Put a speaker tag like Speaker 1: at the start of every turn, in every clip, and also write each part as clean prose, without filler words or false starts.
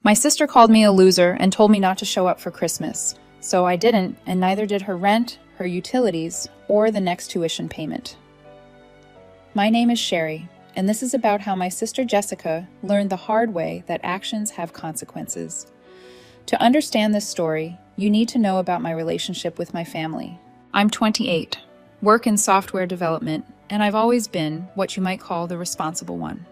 Speaker 1: My sister called me a loser and told me not to show up for Christmas. So I didn't, and neither did her rent, her utilities, or the next tuition payment. My name is Sherry, and this is about how my sister Jessica learned the hard way that actions have consequences. To understand this story, you need to know about my relationship with my family. I'm 28, work in software development, and I've always been what you might call the responsible one.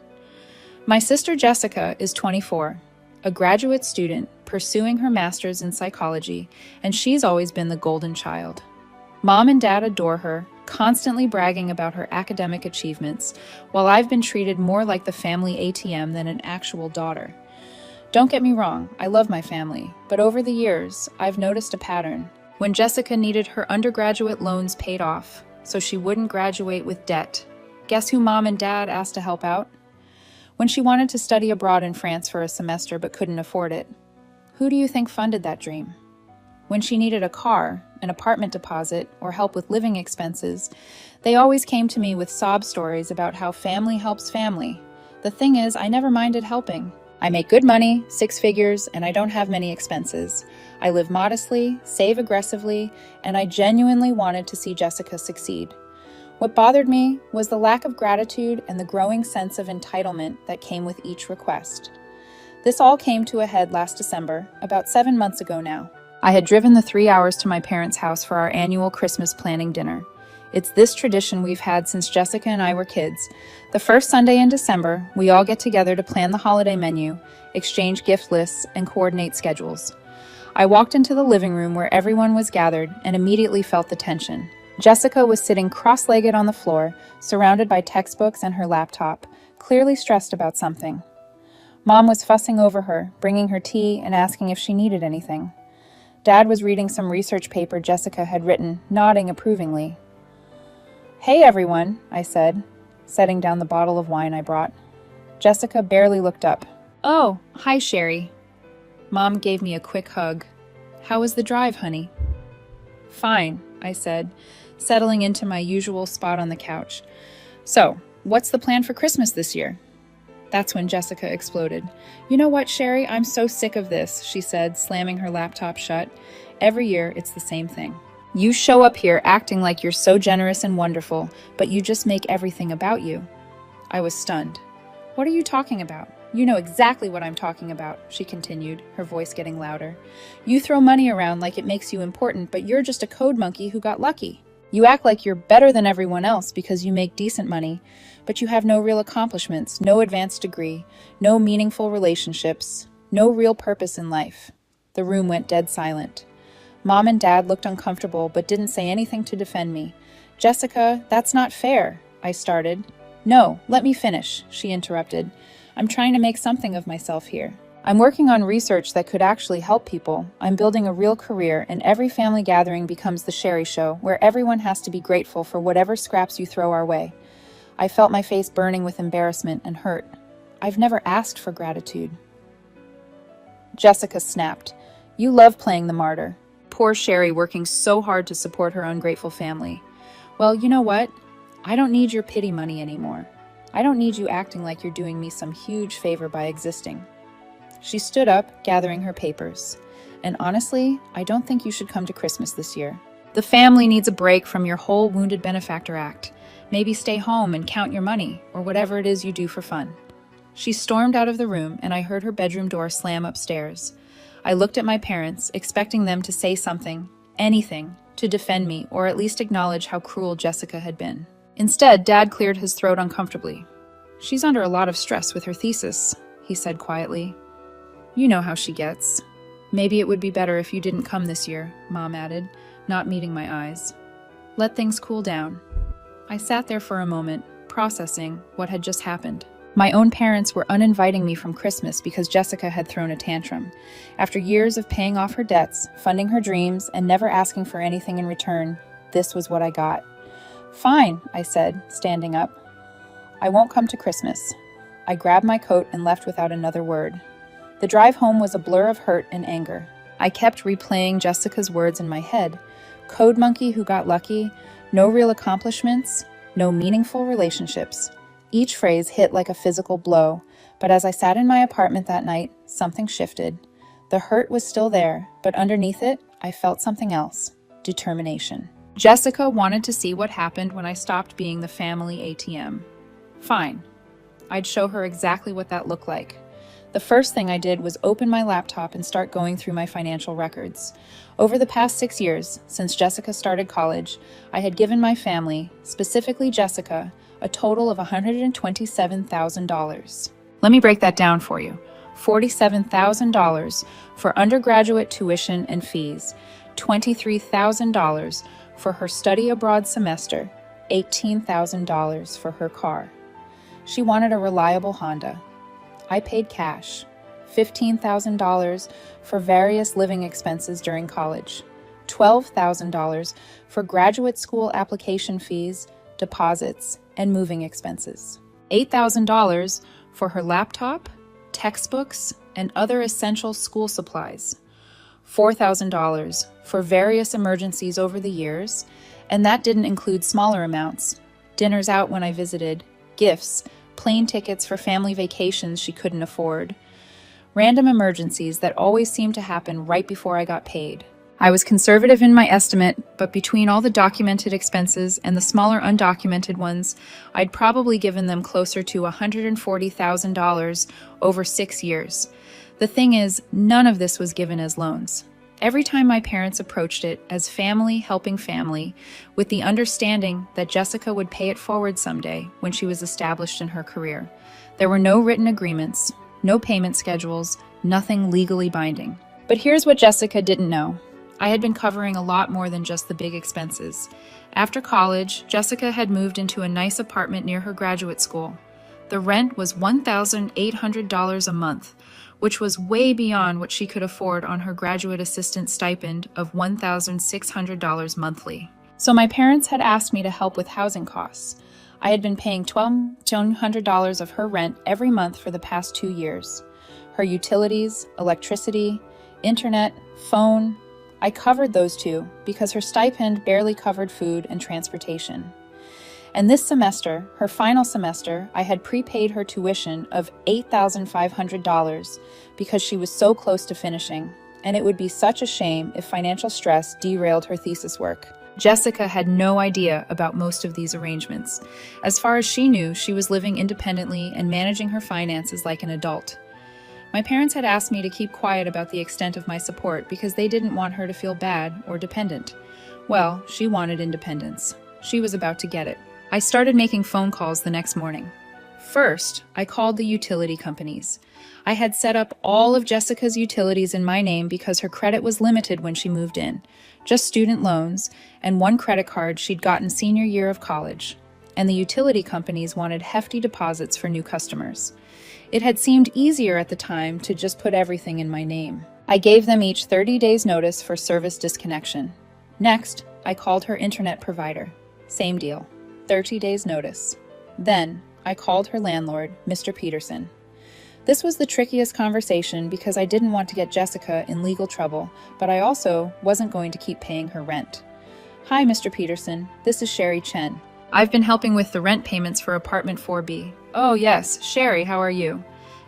Speaker 1: My sister Jessica is 24, a graduate student pursuing her master's in psychology, and she's always been the golden child. Mom and Dad adore her, constantly bragging about her academic achievements, while I've been treated more like the family ATM than an actual daughter. Don't get me wrong, I love my family, but over the years, I've noticed a pattern. When Jessica needed her undergraduate loans paid off, so she wouldn't graduate with debt, guess who Mom and Dad asked to help out? When she wanted to study abroad in France for a semester but couldn't afford it, who do you think funded that dream? When she needed a car, an apartment deposit, or help with living expenses, they always came to me with sob stories about how family helps family. The thing is, I never minded helping. I make good money, 6 figures, and I don't have many expenses. I live modestly, save aggressively, and I genuinely wanted to see Jessica succeed. What bothered me was the lack of gratitude and the growing sense of entitlement that came with each request. This all came to a head last December, about 7 months ago now. I had driven the 3 hours to my parents' house for our annual Christmas planning dinner. It's this tradition we've had since Jessica and I were kids. The first Sunday in December, we all get together to plan the holiday menu, exchange gift lists, and coordinate schedules. I walked into the living room where everyone was gathered and immediately felt the tension. Jessica was sitting cross-legged on the floor, surrounded by textbooks and her laptop, clearly stressed about something. Mom was fussing over her, bringing her tea and asking if she needed anything. Dad was reading some research paper Jessica had written, nodding approvingly. "Hey everyone," I said, setting down the bottle of wine I brought. Jessica barely looked up. "Oh, hi Sherry." Mom gave me a quick hug. "How was the drive, honey?" "Fine," I said, settling into my usual spot on the couch. "So, what's the plan for Christmas this year?" That's when Jessica exploded. "You know what, Sherry? I'm so sick of this," she said, slamming her laptop shut. "Every year, it's the same thing. You show up here acting like you're so generous and wonderful, but you just make everything about you." I was stunned. "What are you talking about?" "You know exactly what I'm talking about," she continued, her voice getting louder. "You throw money around like it makes you important, but you're just a code monkey who got lucky. You act like you're better than everyone else because you make decent money, but you have no real accomplishments, no advanced degree, no meaningful relationships, no real purpose in life." The room went dead silent. Mom and Dad looked uncomfortable but didn't say anything to defend me. "Jessica, that's not fair," I started. "No, let me finish," she interrupted. "I'm trying to make something of myself here. I'm working on research that could actually help people. I'm building a real career, and every family gathering becomes the Sherry Show, where everyone has to be grateful for whatever scraps you throw our way." I felt my face burning with embarrassment and hurt. I've never asked for gratitude. Jessica snapped. "You love playing the martyr. Poor Sherry working so hard to support her ungrateful family. Well, you know what? I don't need your pity money anymore. I don't need you acting like you're doing me some huge favor by existing." She stood up, gathering her papers. "And honestly, I don't think you should come to Christmas this year. The family needs a break from your whole wounded benefactor act. Maybe stay home and count your money, or whatever it is you do for fun." She stormed out of the room, and I heard her bedroom door slam upstairs. I looked at my parents, expecting them to say something, anything, to defend me or at least acknowledge how cruel Jessica had been. Instead, Dad cleared his throat uncomfortably. "She's under a lot of stress with her thesis," he said quietly. "You know how she gets." "Maybe it would be better if you didn't come this year," Mom added, not meeting my eyes. "Let things cool down." I sat there for a moment, processing what had just happened. My own parents were uninviting me from Christmas because Jessica had thrown a tantrum. After years of paying off her debts, funding her dreams, and never asking for anything in return, this was what I got. "Fine," I said, standing up. "I won't come to Christmas." I grabbed my coat and left without another word. The drive home was a blur of hurt and anger. I kept replaying Jessica's words in my head. Code monkey who got lucky, no real accomplishments, no meaningful relationships. Each phrase hit like a physical blow, but as I sat in my apartment that night, something shifted. The hurt was still there, but underneath it, I felt something else: determination. Jessica wanted to see what happened when I stopped being the family ATM. Fine. I'd show her exactly what that looked like. The first thing I did was open my laptop and start going through my financial records. Over the past 6 years, since Jessica started college, I had given my family, specifically Jessica, a total of $127,000. Let me break that down for you. $47,000 for undergraduate tuition and fees, $23,000 for her study abroad semester, $18,000 for her car. She wanted a reliable Honda. I paid cash, $15,000 for various living expenses during college, $12,000 for graduate school application fees, deposits, and moving expenses, $8,000 for her laptop, textbooks, and other essential school supplies, $4,000 for various emergencies over the years, and that didn't include smaller amounts: dinners out when I visited, gifts, plane tickets for family vacations she couldn't afford, random emergencies that always seemed to happen right before I got paid. I was conservative in my estimate, but between all the documented expenses and the smaller undocumented ones, I'd probably given them closer to $140,000 over 6 years. The thing is, none of this was given as loans. Every time my parents approached it as family helping family, with the understanding that Jessica would pay it forward someday when she was established in her career. There were no written agreements, no payment schedules, nothing legally binding. But here's what Jessica didn't know. I had been covering a lot more than just the big expenses. After college, Jessica had moved into a nice apartment near her graduate school. The rent was $1,800 a month, which was way beyond what she could afford on her graduate assistant stipend of $1,600 monthly. So my parents had asked me to help with housing costs. I had been paying $1,200 of her rent every month for the past 2 years. Her utilities, electricity, internet, phone, I covered those two because her stipend barely covered food and transportation. And this semester, her final semester, I had prepaid her tuition of $8,500 because she was so close to finishing, and it would be such a shame if financial stress derailed her thesis work. Jessica had no idea about most of these arrangements. As far as she knew, she was living independently and managing her finances like an adult. My parents had asked me to keep quiet about the extent of my support because they didn't want her to feel bad or dependent. Well, she wanted independence. She was about to get it. I started making phone calls the next morning. First, I called the utility companies. I had set up all of Jessica's utilities in my name because her credit was limited when she moved in, just student loans and one credit card she'd gotten senior year of college. And the utility companies wanted hefty deposits for new customers. It had seemed easier at the time to just put everything in my name. I gave them each 30 days notice for service disconnection. Next, I called her internet provider. Same deal. 30 days notice. Then, I called her landlord, Mr. Peterson. This was the trickiest conversation because I didn't want to get Jessica in legal trouble, but I also wasn't going to keep paying her rent. Hi, Mr. Peterson. This is Sherry Chen. I've been helping with the rent payments for apartment 4B. Oh yes, Sherry, how are you?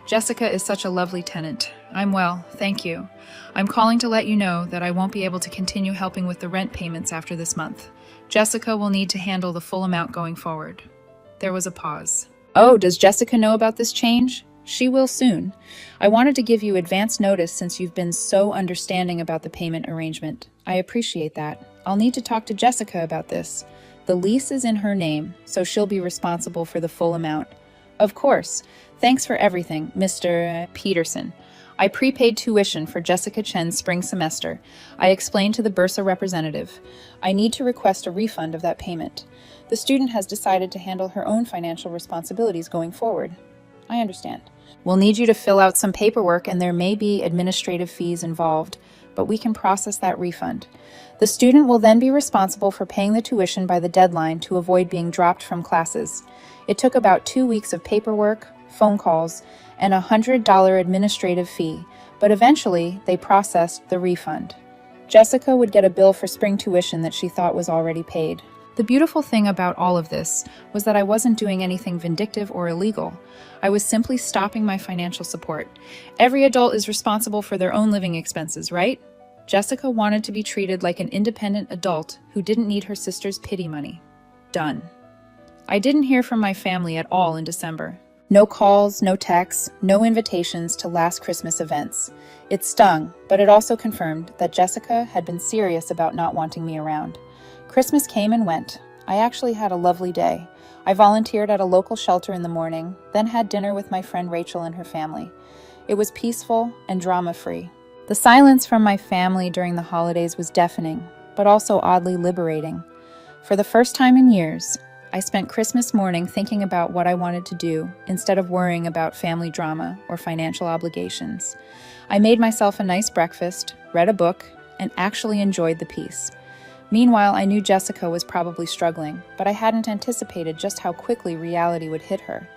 Speaker 1: Jessica is such a lovely tenant. I'm well, thank you. I'm calling to let you know that I won't be able to continue helping with the rent payments after this month. Jessica will need to handle the full amount going forward. There was a pause. Oh, does Jessica know about this change? She will soon. I wanted to give you advance notice since you've been so understanding about the payment arrangement. I appreciate that. I'll need to talk to Jessica about this. The lease is in her name, so she'll be responsible for the full amount. Of course. Thanks for everything, Mr. Peterson. I prepaid tuition for Jessica Chen's spring semester. I explained to the Bursa representative. I need to request a refund of that payment. The student has decided to handle her own financial responsibilities going forward. I understand. We'll need you to fill out some paperwork and there may be administrative fees involved, but we can process that refund. The student will then be responsible for paying the tuition by the deadline to avoid being dropped from classes. It took about 2 weeks of paperwork, phone calls, and a $100 administrative fee, but eventually they processed the refund. Jessica would get a bill for spring tuition that she thought was already paid. The beautiful thing about all of this was that I wasn't doing anything vindictive or illegal. I was simply stopping my financial support. Every adult is responsible for their own living expenses, right? Jessica wanted to be treated like an independent adult who didn't need her sister's pity money. Done. I didn't hear from my family at all in December. No calls, no texts, no invitations to last Christmas events. It stung, but it also confirmed that Jessica had been serious about not wanting me around. Christmas came and went. I actually had a lovely day. I volunteered at a local shelter in the morning, then had dinner with my friend Rachel and her family. It was peaceful and drama-free. The silence from my family during the holidays was deafening, but also oddly liberating. For the first time in years, I spent Christmas morning thinking about what I wanted to do instead of worrying about family drama or financial obligations. I made myself a nice breakfast, read a book, and actually enjoyed the peace. Meanwhile, I knew Jessica was probably struggling, but I hadn't anticipated just how quickly reality would hit her.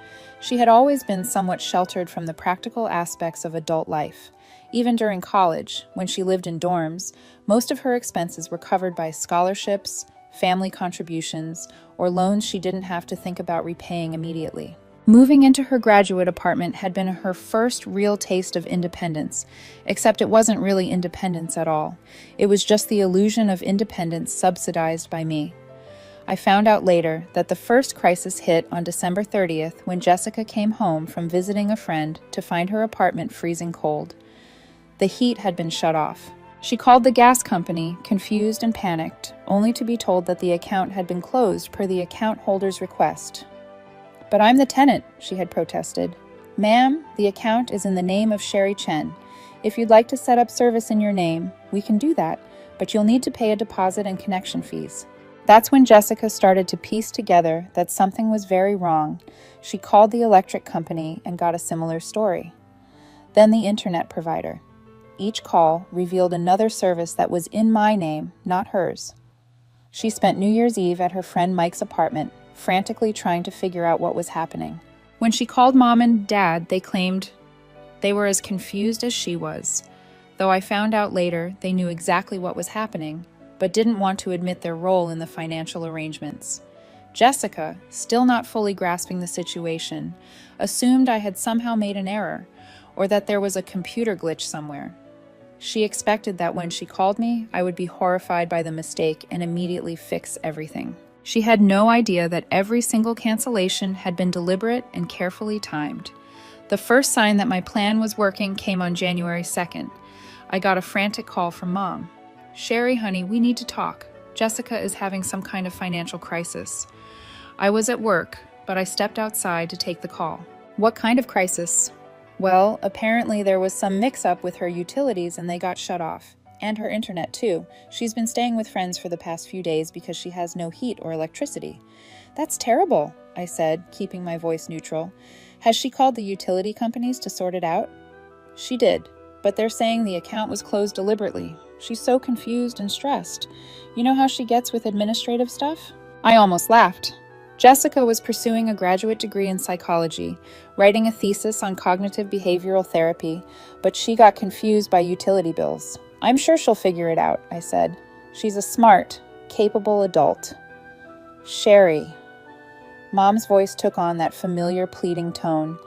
Speaker 1: She had always been somewhat sheltered from the practical aspects of adult life. Even during college, when she lived in dorms, most of her expenses were covered by scholarships, family contributions, or loans she didn't have to think about repaying immediately. Moving into her graduate apartment had been her first real taste of independence, except it wasn't really independence at all. It was just the illusion of independence subsidized by me. I found out later that the first crisis hit on December 30th when Jessica came home from visiting a friend to find her apartment freezing cold. The heat had been shut off. She called the gas company, confused and panicked, only to be told that the account had been closed per the account holder's request. "But I'm the tenant," she had protested. "Ma'am, the account is in the name of Sherry Chen. If you'd like to set up service in your name, we can do that, but you'll need to pay a deposit and connection fees." That's when Jessica started to piece together that something was very wrong. She called the electric company and got a similar story. Then the internet provider. Each call revealed another service that was in my name, not hers. She spent New Year's Eve at her friend Mike's apartment, frantically trying to figure out what was happening. When she called Mom and Dad, they claimed they were as confused as she was, though I found out later they knew exactly what was happening, but didn't want to admit their role in the financial arrangements. Jessica, still not fully grasping the situation, assumed I had somehow made an error, or that there was a computer glitch somewhere. She expected that when she called me, I would be horrified by the mistake and immediately fix everything. She had no idea that every single cancellation had been deliberate and carefully timed. The first sign that my plan was working came on January 2nd. I got a frantic call from Mom. "Sherry, honey, we need to talk. Jessica is having some kind of financial crisis." I was at work, but I stepped outside to take the call. "What kind of crisis?" "Well, apparently there was some mix-up with her utilities and they got shut off. And her internet, too. She's been staying with friends for the past few days because she has no heat or electricity." "That's terrible," I said, keeping my voice neutral. "Has she called the utility companies to sort it out?" "She did, but they're saying the account was closed deliberately. She's so confused and stressed. You know how she gets with administrative stuff?" I almost laughed. Jessica was pursuing a graduate degree in psychology, writing a thesis on cognitive behavioral therapy, but she got confused by utility bills. "I'm sure she'll figure it out," I said. "She's a smart, capable adult." "Sherry." Mom's voice took on that familiar pleading tone.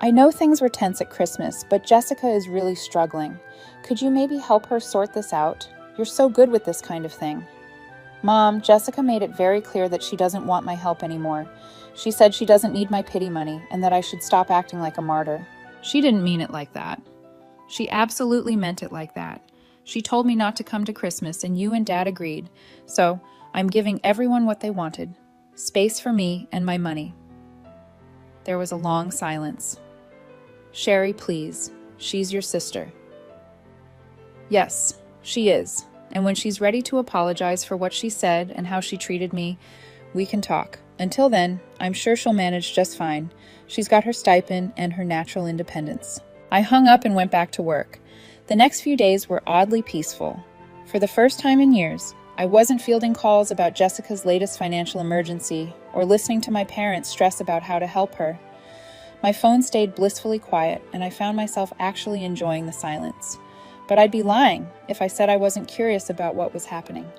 Speaker 1: "I know things were tense at Christmas, but Jessica is really struggling. Could you maybe help her sort this out? You're so good with this kind of thing." "Mom, Jessica made it very clear that she doesn't want my help anymore. She said she doesn't need my pity money and that I should stop acting like a martyr." "She didn't mean it like that." "She absolutely meant it like that. She told me not to come to Christmas and you and Dad agreed, so I'm giving everyone what they wanted. Space for me and my money." There was a long silence. "Sherry, please. She's your sister." "Yes, she is. And when she's ready to apologize for what she said and how she treated me, we can talk. Until then, I'm sure she'll manage just fine. She's got her stipend and her natural independence." I hung up and went back to work. The next few days were oddly peaceful. For the first time in years, I wasn't fielding calls about Jessica's latest financial emergency or listening to my parents stress about how to help her. My phone stayed blissfully quiet, and I found myself actually enjoying the silence. But I'd be lying if I said I wasn't curious about what was happening.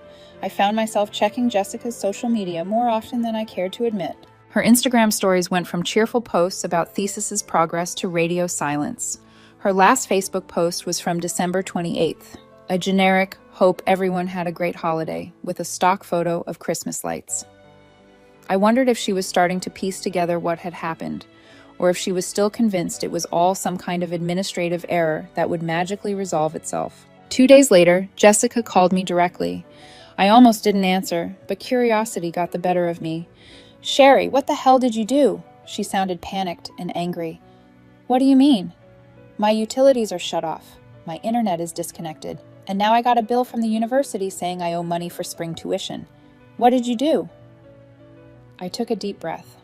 Speaker 1: I found myself checking Jessica's social media more often than I cared to admit. Her Instagram stories went from cheerful posts about Thesis's progress to radio silence. Her last Facebook post was from December 28th, a generic, hope everyone had a great holiday, with a stock photo of Christmas lights. I wondered if she was starting to piece together what had happened, or if she was still convinced it was all some kind of administrative error that would magically resolve itself. 2 days later, Jessica called me directly. I almost didn't answer, but curiosity got the better of me. "Sherry, what the hell did you do?" She sounded panicked and angry. "What do you mean?" "My utilities are shut off. My internet is disconnected. And now I got a bill from the university saying I owe money for spring tuition. What did you do?" I took a deep breath.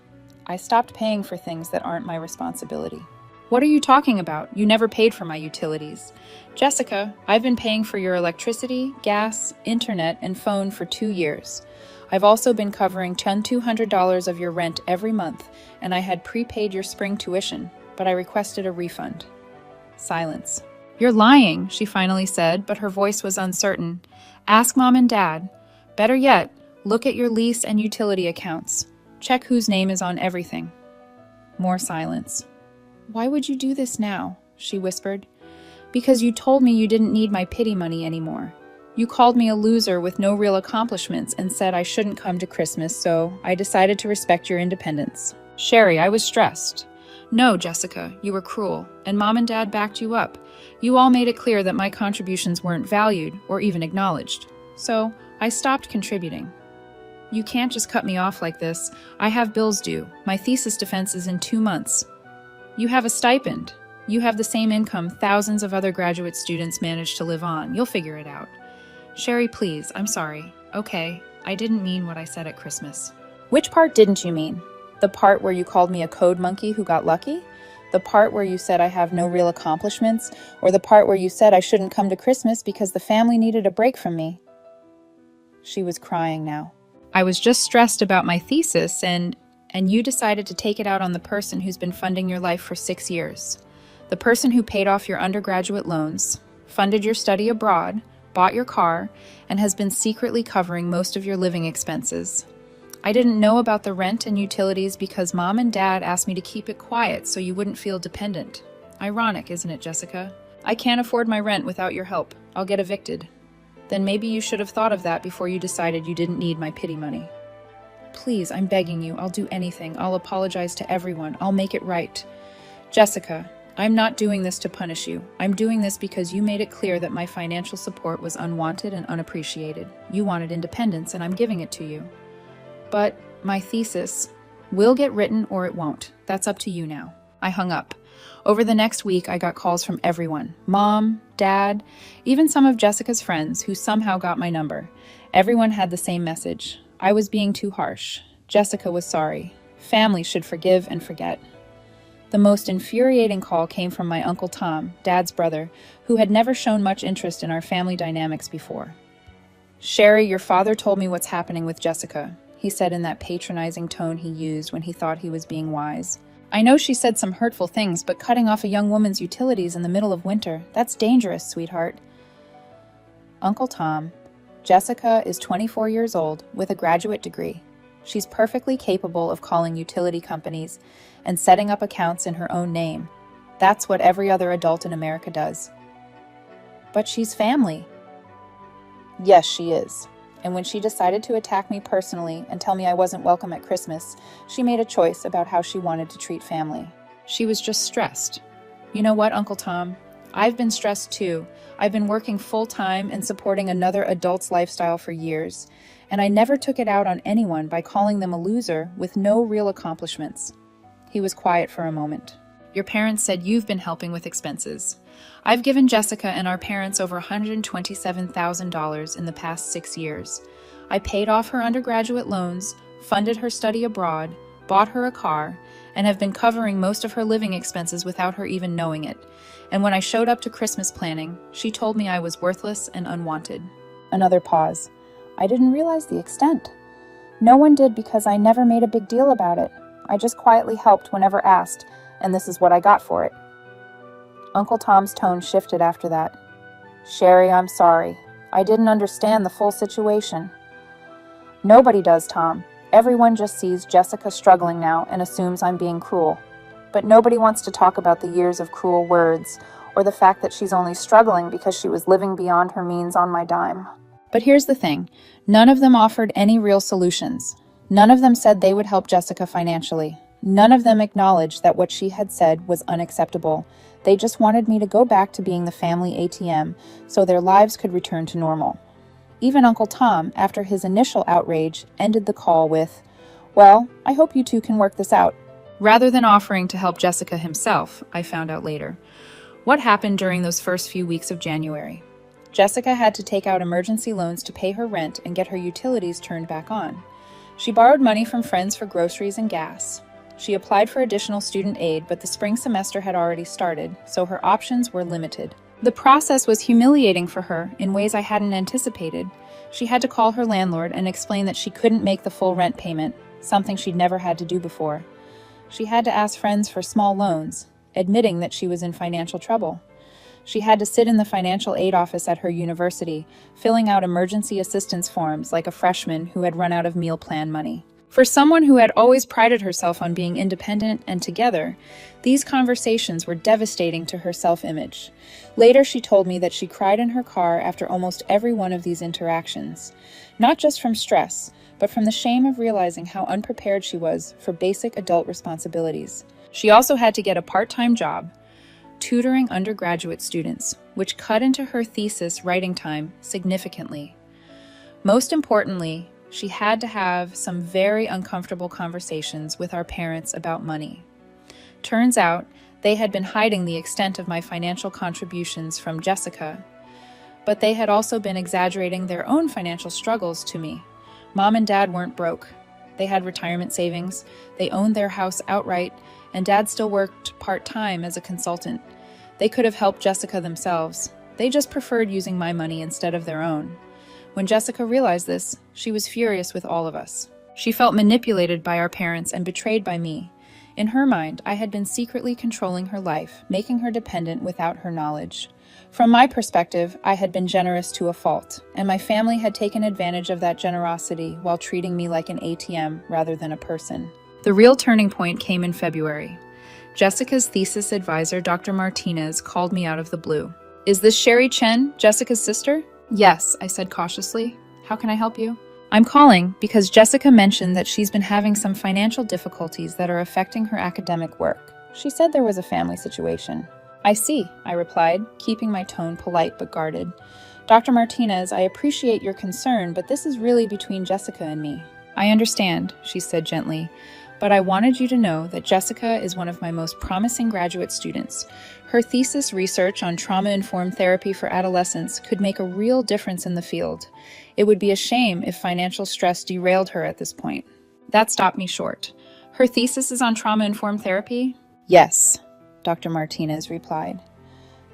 Speaker 1: I stopped paying for things that aren't my responsibility. "What are you talking about? You never paid for my utilities." "Jessica, I've been paying for your electricity, gas, internet, and phone for 2 years. I've also been covering $200 of your rent every month, and I had prepaid your spring tuition, but I requested a refund." Silence. "You're lying," she finally said, but her voice was uncertain. "Ask Mom and Dad. Better yet, look at your lease and utility accounts. Check whose name is on everything." More silence. "Why would you do this now?" she whispered. "Because you told me you didn't need my pity money anymore. You called me a loser with no real accomplishments and said I shouldn't come to Christmas, so I decided to respect your independence." "Sherry, I was stressed." "No, Jessica, you were cruel, and Mom and Dad backed you up. You all made it clear that my contributions weren't valued or even acknowledged. So I stopped contributing." "You can't just cut me off like this. I have bills due. My thesis defense is in 2 months." "You have a stipend. You have the same income thousands of other graduate students manage to live on. You'll figure it out." "Sherry, please, I'm sorry. Okay, I didn't mean what I said at Christmas." "Which part didn't you mean? The part where you called me a code monkey who got lucky? The part where you said I have no real accomplishments? Or the part where you said I shouldn't come to Christmas because the family needed a break from me?" She was crying now. "I was just stressed about my thesis, and you decided to take it out on the person who's been funding your life for 6 years. The person who paid off your undergraduate loans, funded your study abroad, bought your car, and has been secretly covering most of your living expenses. I didn't know about the rent and utilities because Mom and Dad asked me to keep it quiet so you wouldn't feel dependent. Ironic, isn't it, Jessica? I can't afford my rent without your help. I'll get evicted. Then maybe you should have thought of that before you decided you didn't need my pity money. Please, I'm begging you. I'll do anything. I'll apologize to everyone. I'll make it right. Jessica, I'm not doing this to punish you. I'm doing this because you made it clear that my financial support was unwanted and unappreciated. You wanted independence, and I'm giving it to you. But my thesis will get written or it won't. That's up to you now." I hung up. Over the next week, I got calls from everyone. Mom, Dad, even some of Jessica's friends who somehow got my number. Everyone had the same message. I was being too harsh. Jessica was sorry. Family should forgive and forget. The most infuriating call came from my Uncle Tom, Dad's brother, who had never shown much interest in our family dynamics before. "Sherry, your father told me what's happening with Jessica," he said in that patronizing tone he used when he thought he was being wise. "I know she said some hurtful things, but cutting off a young woman's utilities in the middle of winter, that's dangerous, sweetheart." Uncle Tom, Jessica is 24 years old with a graduate degree. She's perfectly capable of calling utility companies and setting up accounts in her own name. That's what every other adult in America does. But she's family. Yes, she is. And when she decided to attack me personally and tell me I wasn't welcome at Christmas, she made a choice about how she wanted to treat family. She was just stressed. You know what, Uncle Tom? I've been stressed too. I've been working full-time and supporting another adult's lifestyle for years, and I never took it out on anyone by calling them a loser with no real accomplishments. He was quiet for a moment. "Your parents said you've been helping with expenses. I've given Jessica and our parents over $127,000 in the past 6 years. I paid off her undergraduate loans, funded her study abroad, bought her a car, and have been covering most of her living expenses without her even knowing it. And when I showed up to Christmas planning, she told me I was worthless and unwanted." Another pause. "I didn't realize the extent. No one did because I never made a big deal about it. I just quietly helped whenever asked, and this is what I got for it." Uncle Tom's tone shifted after that. Sherry, I'm sorry. I didn't understand the full situation. Nobody does, Tom. Everyone just sees Jessica struggling now and assumes I'm being cruel. But nobody wants to talk about the years of cruel words or the fact that she's only struggling because she was living beyond her means on my dime. But here's the thing. None of them offered any real solutions. None of them said they would help Jessica financially. None of them acknowledged that what she had said was unacceptable. They just wanted me to go back to being the family ATM so their lives could return to normal. Even Uncle Tom, after his initial outrage, ended the call with, "Well, I hope you two can work this out." Rather than offering to help Jessica himself, I found out later. What happened during those first few weeks of January? Jessica had to take out emergency loans to pay her rent and get her utilities turned back on. She borrowed money from friends for groceries and gas. She applied for additional student aid, but the spring semester had already started, so her options were limited. The process was humiliating for her in ways I hadn't anticipated. She had to call her landlord and explain that she couldn't make the full rent payment, something she'd never had to do before. She had to ask friends for small loans, admitting that she was in financial trouble. She had to sit in the financial aid office at her university, filling out emergency assistance forms like a freshman who had run out of meal plan money. For someone who had always prided herself on being independent and together, these conversations were devastating to her self-image. Later, she told me that she cried in her car after almost every one of these interactions, not just from stress, but from the shame of realizing how unprepared she was for basic adult responsibilities. She also had to get a part-time job, tutoring undergraduate students, which cut into her thesis writing time significantly. Most importantly, she had to have some very uncomfortable conversations with our parents about money. Turns out, they had been hiding the extent of my financial contributions from Jessica, but they had also been exaggerating their own financial struggles to me. Mom and Dad weren't broke. They had retirement savings, they owned their house outright, and Dad still worked part-time as a consultant. They could have helped Jessica themselves. They just preferred using my money instead of their own. When Jessica realized this, she was furious with all of us. She felt manipulated by our parents and betrayed by me. In her mind, I had been secretly controlling her life, making her dependent without her knowledge. From my perspective, I had been generous to a fault, and my family had taken advantage of that generosity while treating me like an ATM rather than a person. The real turning point came in February. Jessica's thesis advisor, Dr. Martinez, called me out of the blue. "Is this Sherry Chen, Jessica's sister?" "Yes," I said cautiously. "How can I help you?" "I'm calling because Jessica mentioned that she's been having some financial difficulties that are affecting her academic work. She said there was a family situation." "I see," I replied, keeping my tone polite but guarded. "Dr. Martinez, I appreciate your concern, but this is really between Jessica and me." "I understand," she said gently, "but I wanted you to know that Jessica is one of my most promising graduate students. Her thesis research on trauma-informed therapy for adolescents could make a real difference in the field. It would be a shame if financial stress derailed her at this point." That stopped me short. "Her thesis is on trauma-informed therapy?" "Yes," Dr. Martinez replied.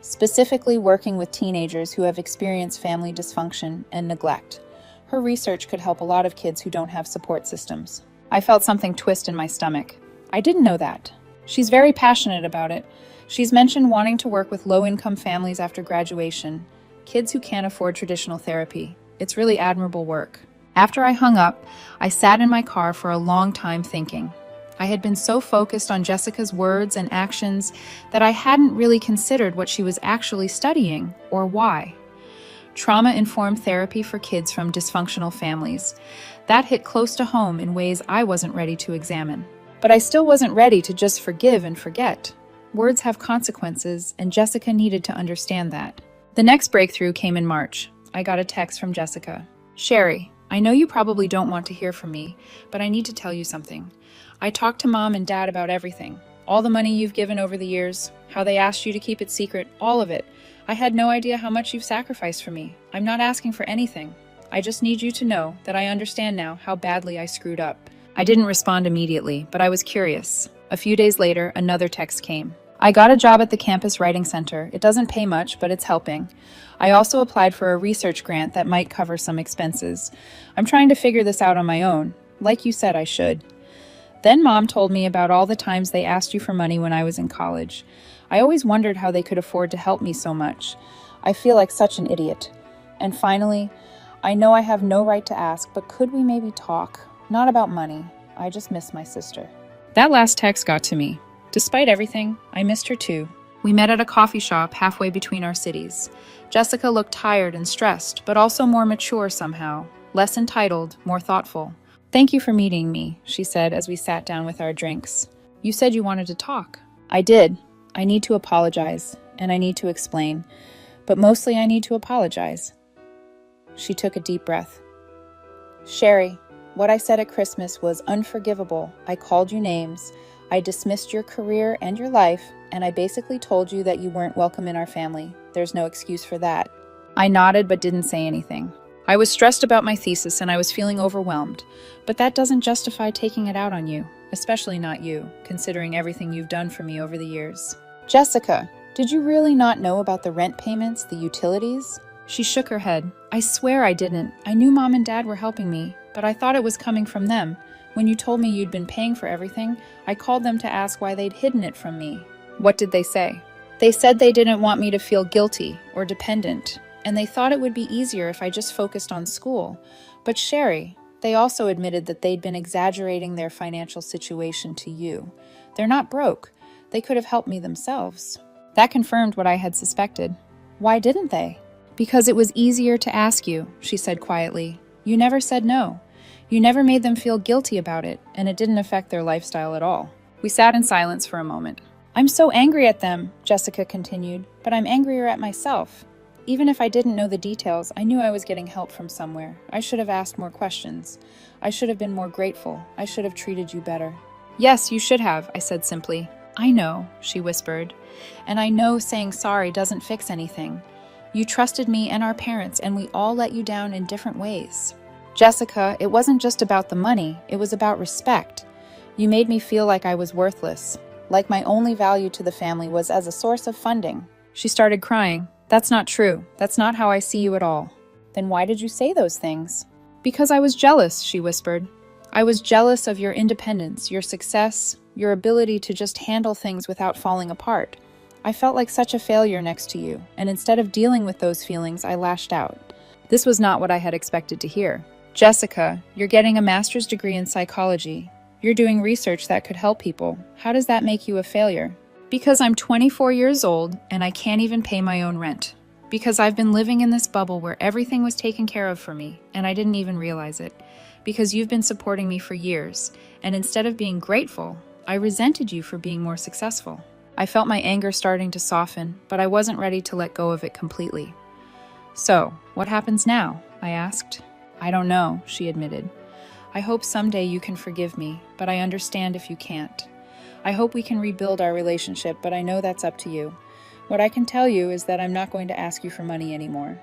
Speaker 1: "Specifically working with teenagers who have experienced family dysfunction and neglect. Her research could help a lot of kids who don't have support systems." I felt something twist in my stomach. I didn't know that. She's very passionate about it. She's mentioned wanting to work with low-income families after graduation, kids who can't afford traditional therapy. It's really admirable work. After I hung up, I sat in my car for a long time thinking. I had been so focused on Jessica's words and actions that I hadn't really considered what she was actually studying or why. Trauma-informed therapy for kids from dysfunctional families. That hit close to home in ways I wasn't ready to examine. But I still wasn't ready to just forgive and forget. Words have consequences, and Jessica needed to understand that. The next breakthrough came in March. I got a text from Jessica. "Sherry, I know you probably don't want to hear from me, but I need to tell you something. I talked to Mom and Dad about everything. All the money you've given over the years, how they asked you to keep it secret, all of it. I had no idea how much you've sacrificed for me. I'm not asking for anything. I just need you to know that I understand now how badly I screwed up." I didn't respond immediately, but I was curious. A few days later, another text came. "I got a job at the campus writing center. It doesn't pay much, but it's helping. I also applied for a research grant that might cover some expenses. I'm trying to figure this out on my own. Like you said I should." Then Mom told me about all the times they asked you for money when I was in college. I always wondered how they could afford to help me so much. I feel like such an idiot. And finally, I know I have no right to ask, but could we maybe talk? Not about money. I just miss my sister. That last text got to me. Despite everything, I missed her too. We met at a coffee shop halfway between our cities. Jessica looked tired and stressed, but also more mature somehow. Less entitled, more thoughtful. "Thank you for meeting me," she said as we sat down with our drinks. "You said you wanted to talk." "I did. I need to apologize, and I need to explain. But mostly I need to apologize." She took a deep breath. "Sherry, what I said at Christmas was unforgivable. I called you names. I dismissed your career and your life, and I basically told you that you weren't welcome in our family. There's no excuse for that." I nodded but didn't say anything. I was stressed about my thesis and I was feeling overwhelmed, but that doesn't justify taking it out on you, especially not you, considering everything you've done for me over the years. "Jessica, did you really not know about the rent payments, the utilities?" She shook her head. "I swear I didn't. I knew Mom and Dad were helping me, but I thought it was coming from them. When you told me you'd been paying for everything, I called them to ask why they'd hidden it from me." "What did they say?" "They said they didn't want me to feel guilty or dependent, and they thought it would be easier if I just focused on school. But Sherry, they also admitted that they'd been exaggerating their financial situation to you. They're not broke. They could have helped me themselves." That confirmed what I had suspected. "Why didn't they?" "Because it was easier to ask you," she said quietly. "You never said no. You never made them feel guilty about it, and it didn't affect their lifestyle at all." We sat in silence for a moment. "I'm so angry at them," Jessica continued, "but I'm angrier at myself. Even if I didn't know the details, I knew I was getting help from somewhere. I should have asked more questions. I should have been more grateful. I should have treated you better." "Yes, you should have," I said simply. "I know," she whispered. "And I know saying sorry doesn't fix anything. You trusted me and our parents, and we all let you down in different ways. Jessica, it wasn't just about the money, it was about respect. You made me feel like I was worthless, like my only value to the family was as a source of funding." She started crying. "That's not true. That's not how I see you at all." "Then why did you say those things?" "Because I was jealous," she whispered. "I was jealous of your independence, your success, your ability to just handle things without falling apart. I felt like such a failure next to you, and instead of dealing with those feelings, I lashed out." This was not what I had expected to hear. "Jessica, you're getting a master's degree in psychology. You're doing research that could help people. How does that make you a failure?" "Because I'm 24 years old and I can't even pay my own rent. Because I've been living in this bubble where everything was taken care of for me and I didn't even realize it. Because you've been supporting me for years, and instead of being grateful, I resented you for being more successful." I felt my anger starting to soften, but I wasn't ready to let go of it completely. "So, what happens now?" I asked. "I don't know," she admitted. "I hope someday you can forgive me, but I understand if you can't. I hope we can rebuild our relationship, but I know that's up to you. What I can tell you is that I'm not going to ask you for money anymore,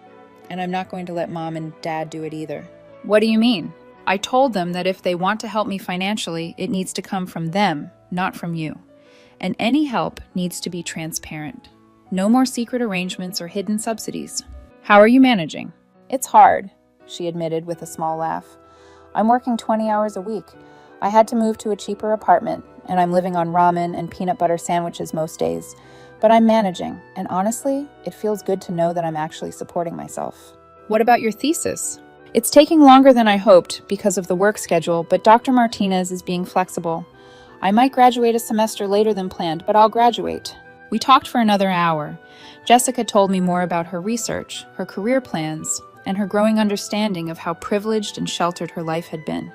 Speaker 1: and I'm not going to let Mom and Dad do it either." "What do you mean?" "I told them that if they want to help me financially, it needs to come from them, not from you. And any help needs to be transparent. No more secret arrangements or hidden subsidies." "How are you managing?" "It's hard," she admitted with a small laugh. "I'm working 20 hours a week. I had to move to a cheaper apartment, and I'm living on ramen and peanut butter sandwiches most days. But I'm managing, and honestly, it feels good to know that I'm actually supporting myself." "What about your thesis?" "It's taking longer than I hoped because of the work schedule, but Dr. Martinez is being flexible. I might graduate a semester later than planned, but I'll graduate." We talked for another hour. Jessica told me more about her research, her career plans, and her growing understanding of how privileged and sheltered her life had been.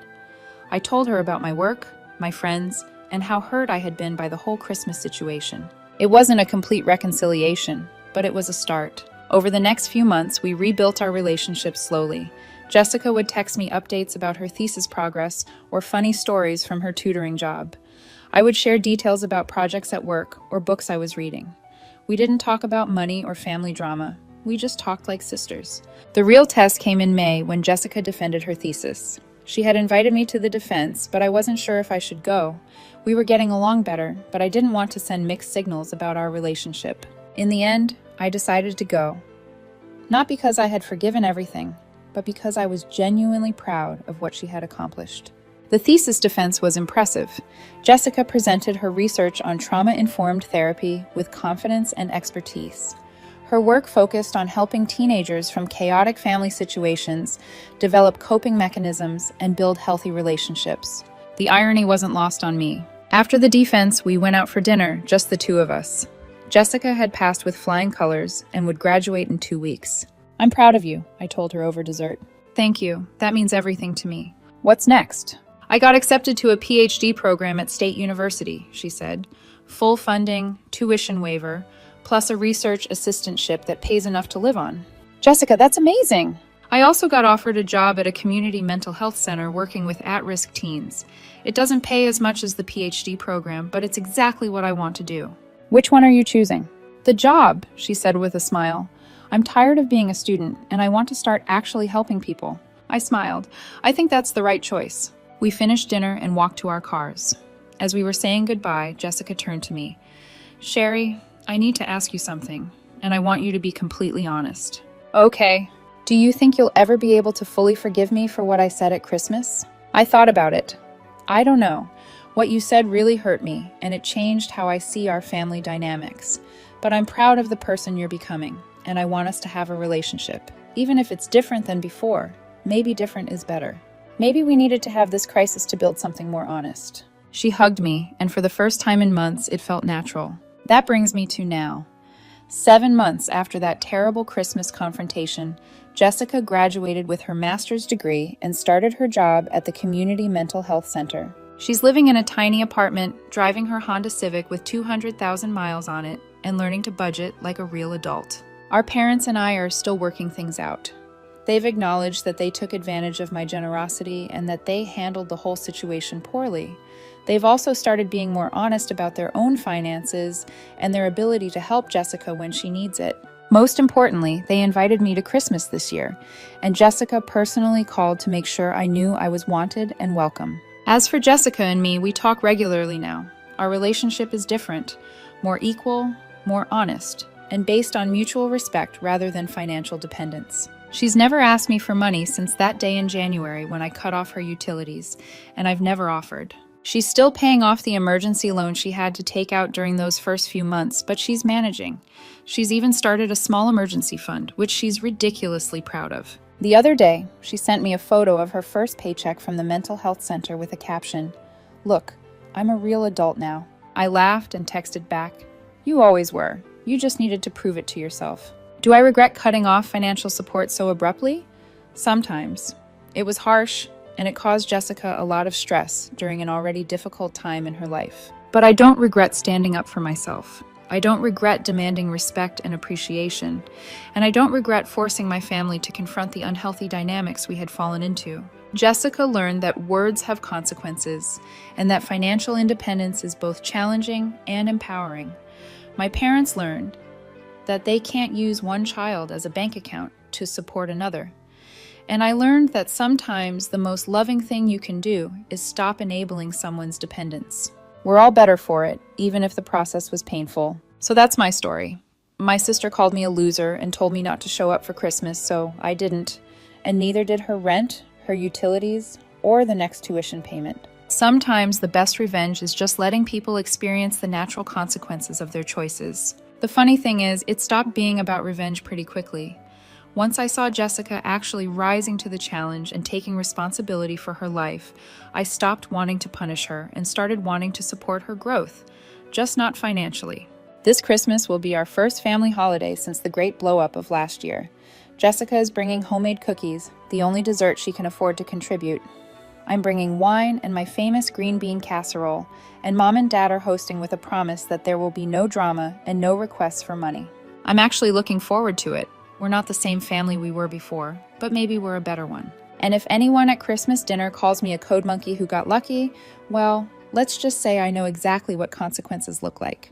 Speaker 1: I told her about my work, my friends, and how hurt I had been by the whole Christmas situation. It wasn't a complete reconciliation, but it was a start. Over the next few months, we rebuilt our relationship slowly. Jessica would text me updates about her thesis progress or funny stories from her tutoring job. I would share details about projects at work or books I was reading. We didn't talk about money or family drama. We just talked like sisters. The real test came in May when Jessica defended her thesis. She had invited me to the defense, but I wasn't sure if I should go. We were getting along better, but I didn't want to send mixed signals about our relationship. In the end, I decided to go. Not because I had forgiven everything, but because I was genuinely proud of what she had accomplished. The thesis defense was impressive. Jessica presented her research on trauma-informed therapy with confidence and expertise. Her work focused on helping teenagers from chaotic family situations develop coping mechanisms and build healthy relationships. The irony wasn't lost on me. After the defense, we went out for dinner, just the two of us. Jessica had passed with flying colors and would graduate in 2 weeks. "I'm proud of you," I told her over dessert. "Thank you. That means everything to me." "What's next?" "I got accepted to a PhD program at State University," she said. "Full funding, tuition waiver, plus a research assistantship that pays enough to live on." "Jessica, that's amazing!" "I also got offered a job at a community mental health center working with at-risk teens. It doesn't pay as much as the PhD program, but it's exactly what I want to do." "Which one are you choosing?" "The job," she said with a smile. "I'm tired of being a student, and I want to start actually helping people." I smiled. "I think that's the right choice." We finished dinner and walked to our cars. As we were saying goodbye, Jessica turned to me. "Sherry, I need to ask you something, and I want you to be completely honest." "Okay." "Do you think you'll ever be able to fully forgive me for what I said at Christmas?" I thought about it. "I don't know. What you said really hurt me, and it changed how I see our family dynamics. But I'm proud of the person you're becoming, and I want us to have a relationship. Even if it's different than before, maybe different is better. Maybe we needed to have this crisis to build something more honest." She hugged me, and for the first time in months, it felt natural. That brings me to now. 7 months after that terrible Christmas confrontation, Jessica graduated with her master's degree and started her job at the Community Mental Health Center. She's living in a tiny apartment, driving her Honda Civic with 200,000 miles on it, and learning to budget like a real adult. Our parents and I are still working things out. They've acknowledged that they took advantage of my generosity and that they handled the whole situation poorly. They've also started being more honest about their own finances and their ability to help Jessica when she needs it. Most importantly, they invited me to Christmas this year, and Jessica personally called to make sure I knew I was wanted and welcome. As for Jessica and me, we talk regularly now. Our relationship is different, more equal, more honest, and based on mutual respect rather than financial dependence. She's never asked me for money since that day in January when I cut off her utilities, and I've never offered. She's still paying off the emergency loan she had to take out during those first few months, but she's managing. She's even started a small emergency fund, which she's ridiculously proud of. The other day, she sent me a photo of her first paycheck from the mental health center with a caption, "Look, I'm a real adult now." I laughed and texted back, "You always were. You just needed to prove it to yourself." Do I regret cutting off financial support so abruptly? Sometimes. It was harsh, and it caused Jessica a lot of stress during an already difficult time in her life. But I don't regret standing up for myself. I don't regret demanding respect and appreciation, and I don't regret forcing my family to confront the unhealthy dynamics we had fallen into. Jessica learned that words have consequences, and that financial independence is both challenging and empowering. My parents learned that they can't use one child as a bank account to support another. And I learned that sometimes the most loving thing you can do is stop enabling someone's dependence. We're all better for it, even if the process was painful. So that's my story. My sister called me a loser and told me not to show up for Christmas, so I didn't. And neither did her rent, her utilities, or the next tuition payment. Sometimes the best revenge is just letting people experience the natural consequences of their choices. The funny thing is, it stopped being about revenge pretty quickly. Once I saw Jessica actually rising to the challenge and taking responsibility for her life, I stopped wanting to punish her and started wanting to support her growth, just not financially. This Christmas will be our first family holiday since the great blow-up of last year. Jessica is bringing homemade cookies, the only dessert she can afford to contribute. I'm bringing wine and my famous green bean casserole, and Mom and Dad are hosting with a promise that there will be no drama and no requests for money. I'm actually looking forward to it. We're not the same family we were before, but maybe we're a better one. And if anyone at Christmas dinner calls me a code monkey who got lucky, well, let's just say I know exactly what consequences look like.